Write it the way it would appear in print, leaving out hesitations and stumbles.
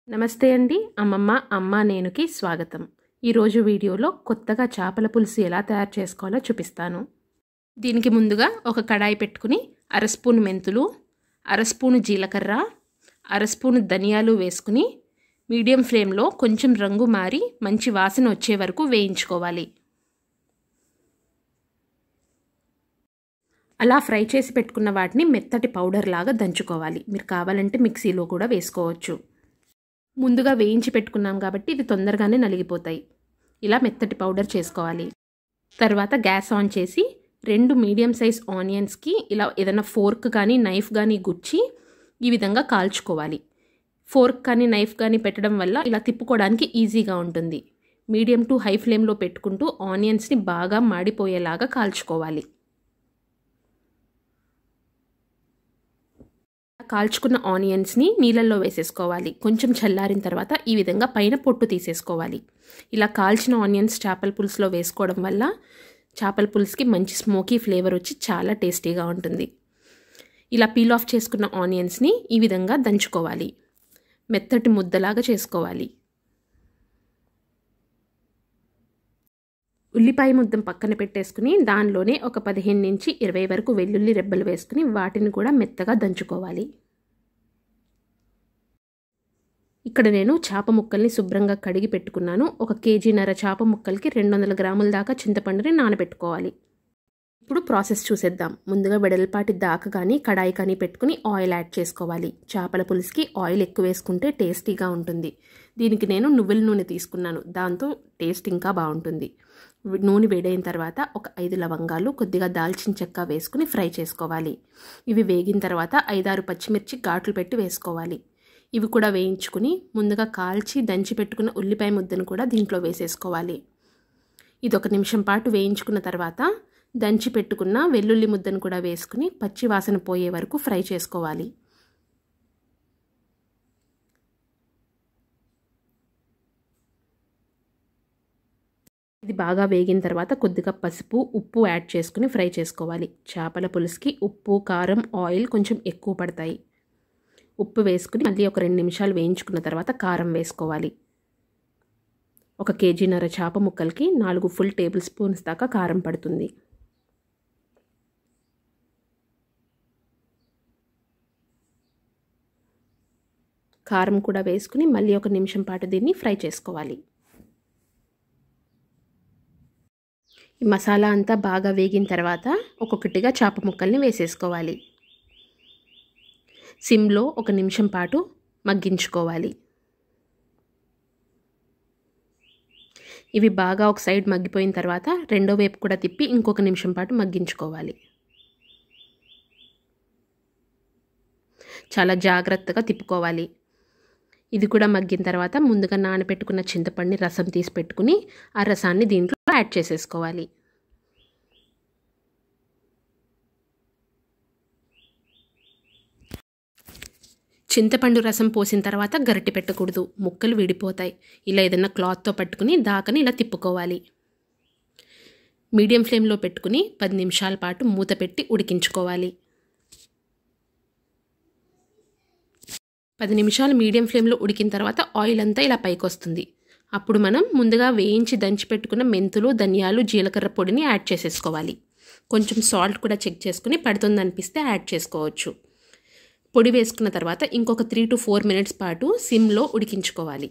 నమస్తే అండి. అమ్మమ్మ అమ్మ నేనుకి స్వాగతం. ఈరోజు వీడియోలో కొత్తగా చేపల పులుసు ఎలా తయారు చేసుకోవాలో చూపిస్తాను. దీనికి ముందుగా ఒక కడాయి పెట్టుకుని అర స్పూన్ మెంతులు, అర స్పూన్ జీలకర్ర, అర స్పూన్ ధనియాలు వేసుకుని మీడియం ఫ్లేమ్లో కొంచెం రంగు మారి మంచి వాసన వచ్చే వరకు వేయించుకోవాలి. అలా ఫ్రై చేసి పెట్టుకున్న వాటిని మెత్తటి పౌడర్ లాగా దంచుకోవాలి. మీరు కావాలంటే మిక్సీలో కూడా వేసుకోవచ్చు. ముందుగా వేయించి పెట్టుకున్నాం కాబట్టి ఇవి తొందరగానే నలిగిపోతాయి. ఇలా మెత్తటి పౌడర్ చేసుకోవాలి. తర్వాత గ్యాస్ ఆన్ చేసి 2 మీడియం సైజ్ ఆనియన్స్కి ఇలా ఏదైనా ఫోర్క్ కానీ నైఫ్ కానీ గుచ్చి ఈ విధంగా కాల్చుకోవాలి. ఫోర్క్ కానీ నైఫ్ కానీ పెట్టడం వల్ల ఇలా తిప్పుకోవడానికి ఈజీగా ఉంటుంది. మీడియం టు హై ఫ్లేమ్లో పెట్టుకుంటూ ఆనియన్స్ని బాగా మాడిపోయేలాగా కాల్చుకోవాలి. కాల్చుకున్న ఆనియన్స్ని నీళ్ళల్లో వేసేసుకోవాలి. కొంచెం చల్లారిన తర్వాత ఈ విధంగా పైన పొట్టు తీసేసుకోవాలి. ఇలా కాల్చిన ఆనియన్స్ చేపల పులుసులో వేసుకోవడం వల్ల చేపల పులుసుకి మంచి స్మోకీ ఫ్లేవర్ వచ్చి చాలా టేస్టీగా ఉంటుంది. ఇలా పీల్ ఆఫ్ చేసుకున్న ఆనియన్స్ని ఈ విధంగా దంచుకోవాలి. మెత్తటి ముద్దలాగా చేసుకోవాలి. ఉల్లిపాయ ముద్దం పక్కన పెట్టేసుకుని దానిలోనే ఒక 15 నుంచి 20 వరకు వెల్లుల్లి రెబ్బలు వేసుకుని వాటిని కూడా మెత్తగా దంచుకోవాలి. ఇక్కడ నేను చేప ముక్కల్ని శుభ్రంగా కడిగి పెట్టుకున్నాను. 1 కేజీన్నర చేప ముక్కలకి 200 గ్రాముల దాకా చింతపండుని నానబెట్టుకోవాలి. ఇప్పుడు ప్రాసెస్ చూసేద్దాం. ముందుగా వెడల్పాటి దాకా కానీ కడాయి కానీ పెట్టుకుని ఆయిల్ యాడ్ చేసుకోవాలి. చేపల పులుసుకి ఆయిల్ ఎక్కువ వేసుకుంటే టేస్టీగా ఉంటుంది. దీనికి నేను నువ్వుల నూనె తీసుకున్నాను. దాంతో టేస్ట్ ఇంకా బాగుంటుంది. నూనె వేడైన తర్వాత ఒక 5 లవంగాలు, కొద్దిగా దాల్చిన చెక్క వేసుకుని ఫ్రై చేసుకోవాలి. ఇవి వేగిన తర్వాత 5-6 పచ్చిమిర్చి ఘాట్లు పెట్టి వేసుకోవాలి. ఇవి కూడా వేయించుకుని ముందుగా కాల్చి దంచి పెట్టుకున్న ఉల్లిపాయ ముద్దను కూడా దీంట్లో వేసేసుకోవాలి. ఇది 1 నిమిషం పాటు వేయించుకున్న తర్వాత దంచి పెట్టుకున్న వెల్లుల్లి ముద్దను కూడా వేసుకుని పచ్చి వాసన పోయే వరకు ఫ్రై చేసుకోవాలి. ఇది బాగా వేగిన తర్వాత కొద్దిగా పసుపు, ఉప్పు యాడ్ చేసుకుని ఫ్రై చేసుకోవాలి. చేపల పులుసుకి ఉప్పు, కారం, ఆయిల్ కొంచెం ఎక్కువ పడతాయి. ఉప్పు వేసుకుని మళ్ళీ ఒక 2 నిమిషాలు వేయించుకున్న తర్వాత కారం వేసుకోవాలి. 1 కేజీన్నర చేప ముక్కలకి 4 ఫుల్ టేబుల్ స్పూన్స్ దాకా కారం పడుతుంది. కారం కూడా వేసుకుని మళ్ళీ 1 నిమిషం పాటు దీన్ని ఫ్రై చేసుకోవాలి. ఈ మసాలా అంతా బాగా వేగిన తర్వాత ఒక్కొక్కటిగా చేప ముక్కల్ని వేసేసుకోవాలి. సిమ్లో 1 నిమిషం పాటు మగ్గించుకోవాలి. ఇవి బాగా ఒక సైడ్ మగ్గిపోయిన తర్వాత రెండో వైపు కూడా తిప్పి ఇంకొక నిమిషం పాటు మగ్గించుకోవాలి. చాలా జాగ్రత్తగా తిప్పుకోవాలి. ఇది కూడా మగ్గిన తర్వాత ముందుగా నానబెట్టుకున్న చింతపండుని రసం తీసి పెట్టుకుని ఆ రసాన్ని దీంట్లో యాడ్ చేసేసుకోవాలి. చింతపండు రసం పోసిన తర్వాత గరిటె పెట్టకూడదు, ముక్కలు విడిపోతాయి. ఇలా ఏదైనా క్లాత్తో పట్టుకుని దాకని ఇలా తిప్పుకోవాలి. మీడియం ఫ్లేమ్లో పెట్టుకుని 10 నిమిషాల పాటు మూత పెట్టి ఉడికించుకోవాలి. 10 నిమిషాలు మీడియం ఫ్లేమ్లో ఉడికిన తర్వాత ఆయిల్ అంతా ఇలా పైకి వస్తుంది. అప్పుడు మనం ముందుగా వేయించి దంచి పెట్టుకున్న మెంతులు, ధనియాలు, జీలకర్ర పొడిని యాడ్ చేసేసుకోవాలి. కొంచెం సాల్ట్ కూడా చెక్ చేసుకుని పడుతుంది అనిపిస్తే యాడ్ చేసుకోవచ్చు. పొడి వేసుకున్న తర్వాత ఇంకొక 3 to 4 మినిట్స్ పాటు సిమ్లో ఉడికించుకోవాలి.